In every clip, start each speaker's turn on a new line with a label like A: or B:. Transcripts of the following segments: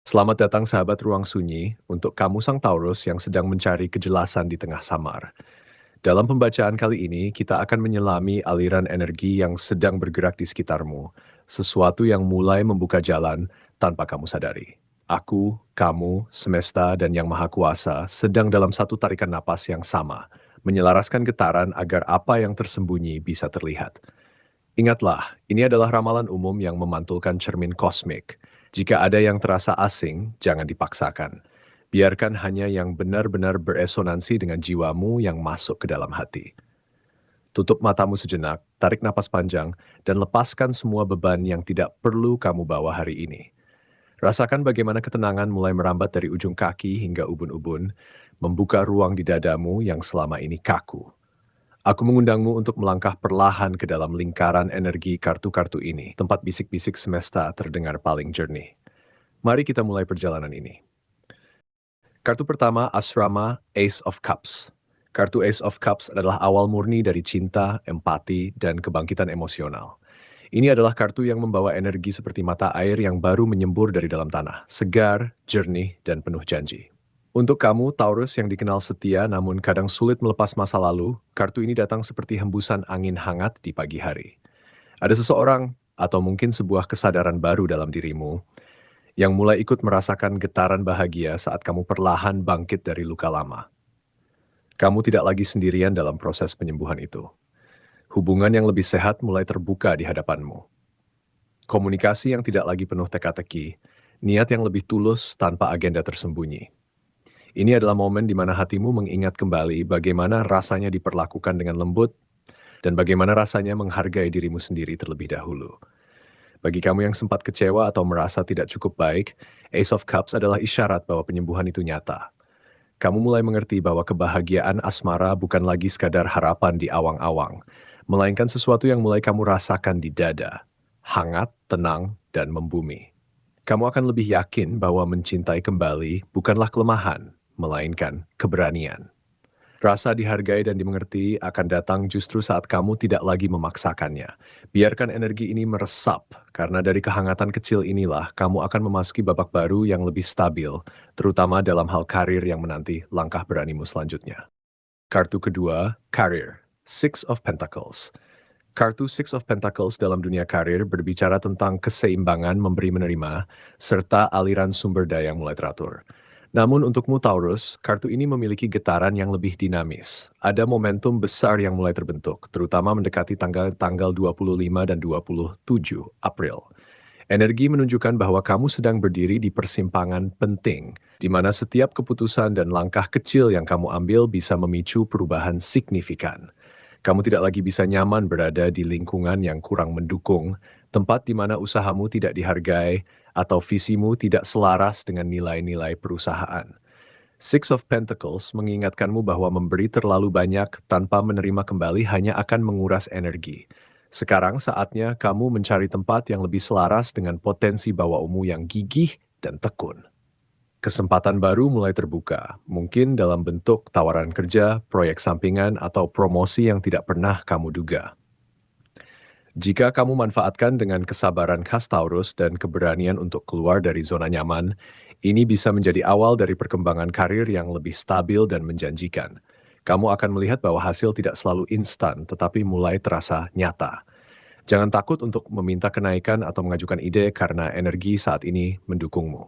A: Selamat datang sahabat ruang sunyi untuk kamu sang Taurus yang sedang mencari kejelasan di tengah samar. Dalam pembacaan kali ini, kita akan menyelami aliran energi yang sedang bergerak di sekitarmu, sesuatu yang mulai membuka jalan tanpa kamu sadari. Aku, kamu, semesta, dan Yang Maha Kuasa sedang dalam satu tarikan napas yang sama, menyelaraskan getaran agar apa yang tersembunyi bisa terlihat. Ingatlah, ini adalah ramalan umum yang memantulkan cermin kosmik. Jika ada yang terasa asing, jangan dipaksakan. Biarkan hanya yang benar-benar beresonansi dengan jiwamu yang masuk ke dalam hati. Tutup matamu sejenak, tarik napas panjang, dan lepaskan semua beban yang tidak perlu kamu bawa hari ini. Rasakan bagaimana ketenangan mulai merambat dari ujung kaki hingga ubun-ubun, membuka ruang di dadamu yang selama ini kaku. Aku mengundangmu untuk melangkah perlahan ke dalam lingkaran energi kartu-kartu ini, tempat bisik-bisik semesta terdengar paling jernih. Mari kita mulai perjalanan ini. Kartu pertama, Asrama Ace of Cups. Kartu Ace of Cups adalah awal murni dari cinta, empati, dan kebangkitan emosional. Ini adalah kartu yang membawa energi seperti mata air yang baru menyembur dari dalam tanah, segar, jernih, dan penuh janji. Untuk kamu, Taurus yang dikenal setia namun kadang sulit melepas masa lalu, kartu ini datang seperti hembusan angin hangat di pagi hari. Ada seseorang, atau mungkin sebuah kesadaran baru dalam dirimu, yang mulai ikut merasakan getaran bahagia saat kamu perlahan bangkit dari luka lama. Kamu tidak lagi sendirian dalam proses penyembuhan itu. Hubungan yang lebih sehat mulai terbuka di hadapanmu. Komunikasi yang tidak lagi penuh teka-teki, niat yang lebih tulus tanpa agenda tersembunyi. Ini adalah momen di mana hatimu mengingat kembali bagaimana rasanya diperlakukan dengan lembut dan bagaimana rasanya menghargai dirimu sendiri terlebih dahulu. Bagi kamu yang sempat kecewa atau merasa tidak cukup baik, Ace of Cups adalah isyarat bahwa penyembuhan itu nyata. Kamu mulai mengerti bahwa kebahagiaan asmara bukan lagi sekadar harapan di awang-awang, melainkan sesuatu yang mulai kamu rasakan di dada, hangat, tenang, dan membumi. Kamu akan lebih yakin bahwa mencintai kembali bukanlah kelemahan, melainkan keberanian. Rasa dihargai dan dimengerti akan datang justru saat kamu tidak lagi memaksakannya. Biarkan energi ini meresap, karena dari kehangatan kecil inilah kamu akan memasuki babak baru yang lebih stabil, terutama dalam hal karir yang menanti langkah beranimu selanjutnya. Kartu kedua, Career, Six of Pentacles. Kartu Six of Pentacles dalam dunia karir berbicara tentang keseimbangan memberi-menerima, serta aliran sumber daya yang mulai teratur. Namun untukmu Taurus, kartu ini memiliki getaran yang lebih dinamis. Ada momentum besar yang mulai terbentuk, terutama mendekati tanggal 25 dan 27 April. Energi menunjukkan bahwa kamu sedang berdiri di persimpangan penting, di mana setiap keputusan dan langkah kecil yang kamu ambil bisa memicu perubahan signifikan. Kamu tidak lagi bisa nyaman berada di lingkungan yang kurang mendukung, tempat di mana usahamu tidak dihargai, atau visimu tidak selaras dengan nilai-nilai perusahaan. Six of Pentacles mengingatkanmu bahwa memberi terlalu banyak tanpa menerima kembali hanya akan menguras energi. Sekarang saatnya kamu mencari tempat yang lebih selaras dengan potensi bawamu yang gigih dan tekun. Kesempatan baru mulai terbuka, mungkin dalam bentuk tawaran kerja, proyek sampingan, atau promosi yang tidak pernah kamu duga. Jika kamu manfaatkan dengan kesabaran khas Taurus dan keberanian untuk keluar dari zona nyaman, ini bisa menjadi awal dari perkembangan karir yang lebih stabil dan menjanjikan. Kamu akan melihat bahwa hasil tidak selalu instan, tetapi mulai terasa nyata. Jangan takut untuk meminta kenaikan atau mengajukan ide karena energi saat ini mendukungmu.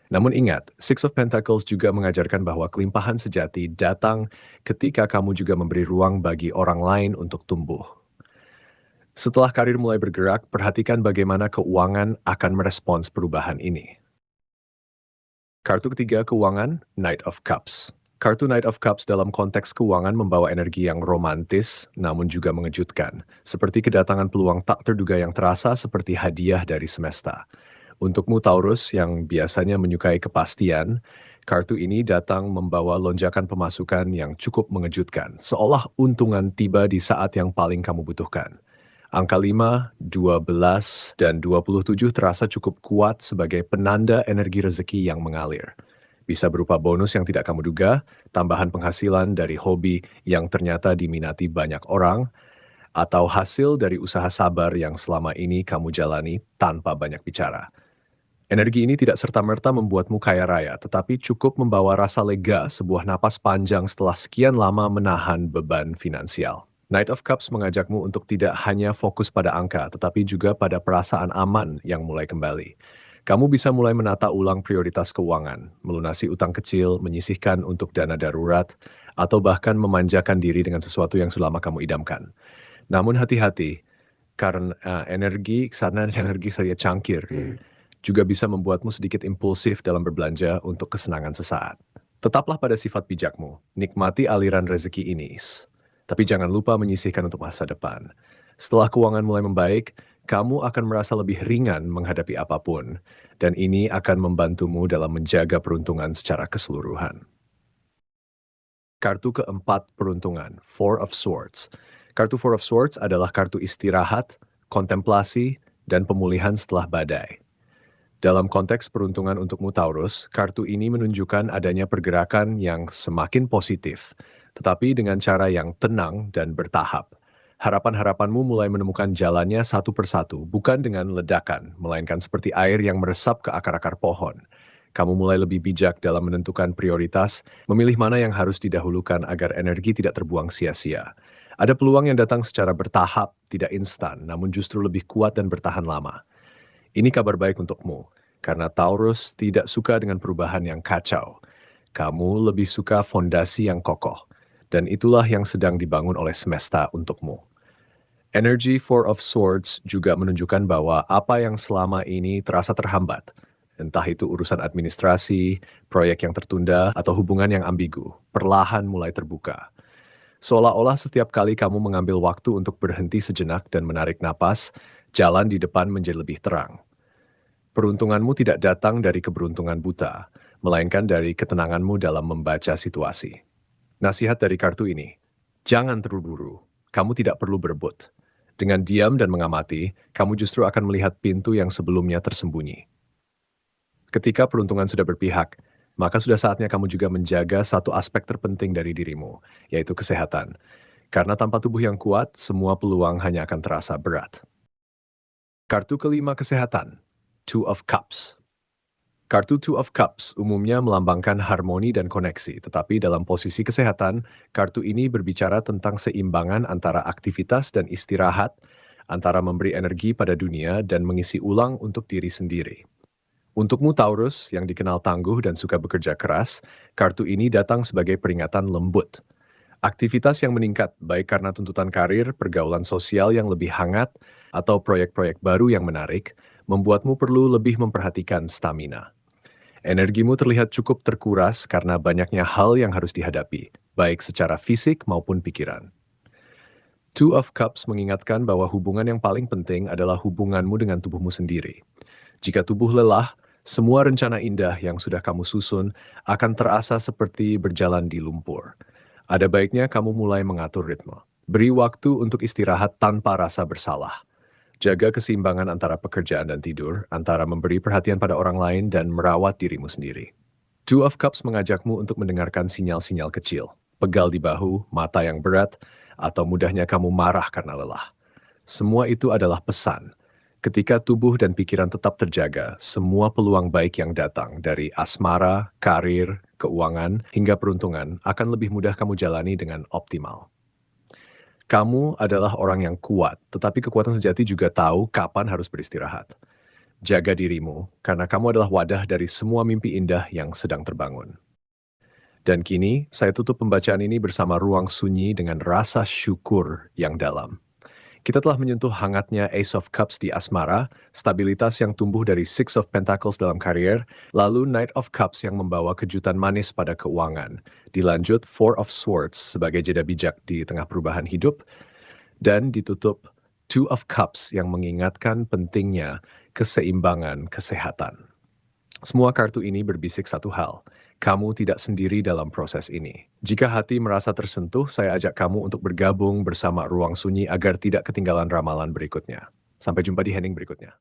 A: Namun ingat, Six of Pentacles juga mengajarkan bahwa kelimpahan sejati datang ketika kamu juga memberi ruang bagi orang lain untuk tumbuh. Setelah karir mulai bergerak, perhatikan bagaimana keuangan akan merespons perubahan ini. Kartu ketiga keuangan, Knight of Cups. Kartu Knight of Cups dalam konteks keuangan membawa energi yang romantis namun juga mengejutkan, seperti kedatangan peluang tak terduga yang terasa seperti hadiah dari semesta. Untukmu Taurus yang biasanya menyukai kepastian, kartu ini datang membawa lonjakan pemasukan yang cukup mengejutkan, seolah untungan tiba di saat yang paling kamu butuhkan. Angka 5, 12, dan 27 terasa cukup kuat sebagai penanda energi rezeki yang mengalir. Bisa berupa bonus yang tidak kamu duga, tambahan penghasilan dari hobi yang ternyata diminati banyak orang, atau hasil dari usaha sabar yang selama ini kamu jalani tanpa banyak bicara. Energi ini tidak serta-merta membuatmu kaya raya, tetapi cukup membawa rasa lega sebuah napas panjang setelah sekian lama menahan beban finansial. Knight of Cups mengajakmu untuk tidak hanya fokus pada angka, tetapi juga pada perasaan aman yang mulai kembali. Kamu bisa mulai menata ulang prioritas keuangan, melunasi utang kecil, menyisihkan untuk dana darurat, atau bahkan memanjakan diri dengan sesuatu yang sudah lama kamu idamkan. Namun hati-hati, karena energi kesana dan energi saya cangkir juga bisa membuatmu sedikit impulsif dalam berbelanja untuk kesenangan sesaat. Tetaplah pada sifat bijakmu, nikmati aliran rezeki ini. Tapi jangan lupa menyisihkan untuk masa depan. Setelah keuangan mulai membaik, kamu akan merasa lebih ringan menghadapi apapun, dan ini akan membantumu dalam menjaga peruntungan secara keseluruhan. Kartu keempat peruntungan, Four of Swords. Kartu Four of Swords adalah kartu istirahat, kontemplasi, dan pemulihan setelah badai. Dalam konteks peruntungan untukmu Taurus, kartu ini menunjukkan adanya pergerakan yang semakin positif, tetapi dengan cara yang tenang dan bertahap. Harapan-harapanmu mulai menemukan jalannya satu persatu, bukan dengan ledakan, melainkan seperti air yang meresap ke akar-akar pohon. Kamu mulai lebih bijak dalam menentukan prioritas, memilih mana yang harus didahulukan agar energi tidak terbuang sia-sia. Ada peluang yang datang secara bertahap, tidak instan, namun justru lebih kuat dan bertahan lama. Ini kabar baik untukmu, karena Taurus tidak suka dengan perubahan yang kacau. Kamu lebih suka fondasi yang kokoh, dan itulah yang sedang dibangun oleh semesta untukmu. Energy Four of Swords juga menunjukkan bahwa apa yang selama ini terasa terhambat, entah itu urusan administrasi, proyek yang tertunda, atau hubungan yang ambigu, perlahan mulai terbuka. Seolah-olah setiap kali kamu mengambil waktu untuk berhenti sejenak dan menarik napas, jalan di depan menjadi lebih terang. Peruntunganmu tidak datang dari keberuntungan buta, melainkan dari ketenanganmu dalam membaca situasi. Nasihat dari kartu ini, jangan terburu-buru, kamu tidak perlu berebut. Dengan diam dan mengamati, kamu justru akan melihat pintu yang sebelumnya tersembunyi. Ketika peruntungan sudah berpihak, maka sudah saatnya kamu juga menjaga satu aspek terpenting dari dirimu, yaitu kesehatan. Karena tanpa tubuh yang kuat, semua peluang hanya akan terasa berat. Kartu kelima kesehatan, Two of Cups. Kartu Two of Cups umumnya melambangkan harmoni dan koneksi, tetapi dalam posisi kesehatan, kartu ini berbicara tentang seimbangan antara aktivitas dan istirahat, antara memberi energi pada dunia dan mengisi ulang untuk diri sendiri. Untukmu Taurus, yang dikenal tangguh dan suka bekerja keras, kartu ini datang sebagai peringatan lembut. Aktivitas yang meningkat, baik karena tuntutan karir, pergaulan sosial yang lebih hangat, atau proyek-proyek baru yang menarik, membuatmu perlu lebih memperhatikan stamina. Energimu terlihat cukup terkuras karena banyaknya hal yang harus dihadapi, baik secara fisik maupun pikiran. Two of Cups mengingatkan bahwa hubungan yang paling penting adalah hubunganmu dengan tubuhmu sendiri. Jika tubuh lelah, semua rencana indah yang sudah kamu susun akan terasa seperti berjalan di lumpur. Ada baiknya kamu mulai mengatur ritme. Beri waktu untuk istirahat tanpa rasa bersalah. Jaga keseimbangan antara pekerjaan dan tidur, antara memberi perhatian pada orang lain dan merawat dirimu sendiri. Two of Cups mengajakmu untuk mendengarkan sinyal-sinyal kecil, pegal di bahu, mata yang berat, atau mudahnya kamu marah karena lelah. Semua itu adalah pesan. Ketika tubuh dan pikiran tetap terjaga, semua peluang baik yang datang dari asmara, karir, keuangan, hingga peruntungan akan lebih mudah kamu jalani dengan optimal. Kamu adalah orang yang kuat, tetapi kekuatan sejati juga tahu kapan harus beristirahat. Jaga dirimu, karena kamu adalah wadah dari semua mimpi indah yang sedang terbangun. Dan kini, saya tutup pembacaan ini bersama ruang sunyi dengan rasa syukur yang dalam. Kita telah menyentuh hangatnya Ace of Cups di asmara, stabilitas yang tumbuh dari Six of Pentacles dalam karier, lalu Knight of Cups yang membawa kejutan manis pada keuangan, dilanjut Four of Swords sebagai jeda bijak di tengah perubahan hidup, dan ditutup Two of Cups yang mengingatkan pentingnya keseimbangan kesehatan. Semua kartu ini berbisik satu hal, kamu tidak sendiri dalam proses ini. Jika hati merasa tersentuh, saya ajak kamu untuk bergabung bersama Ruang Sunyi agar tidak ketinggalan ramalan berikutnya. Sampai jumpa di hening berikutnya.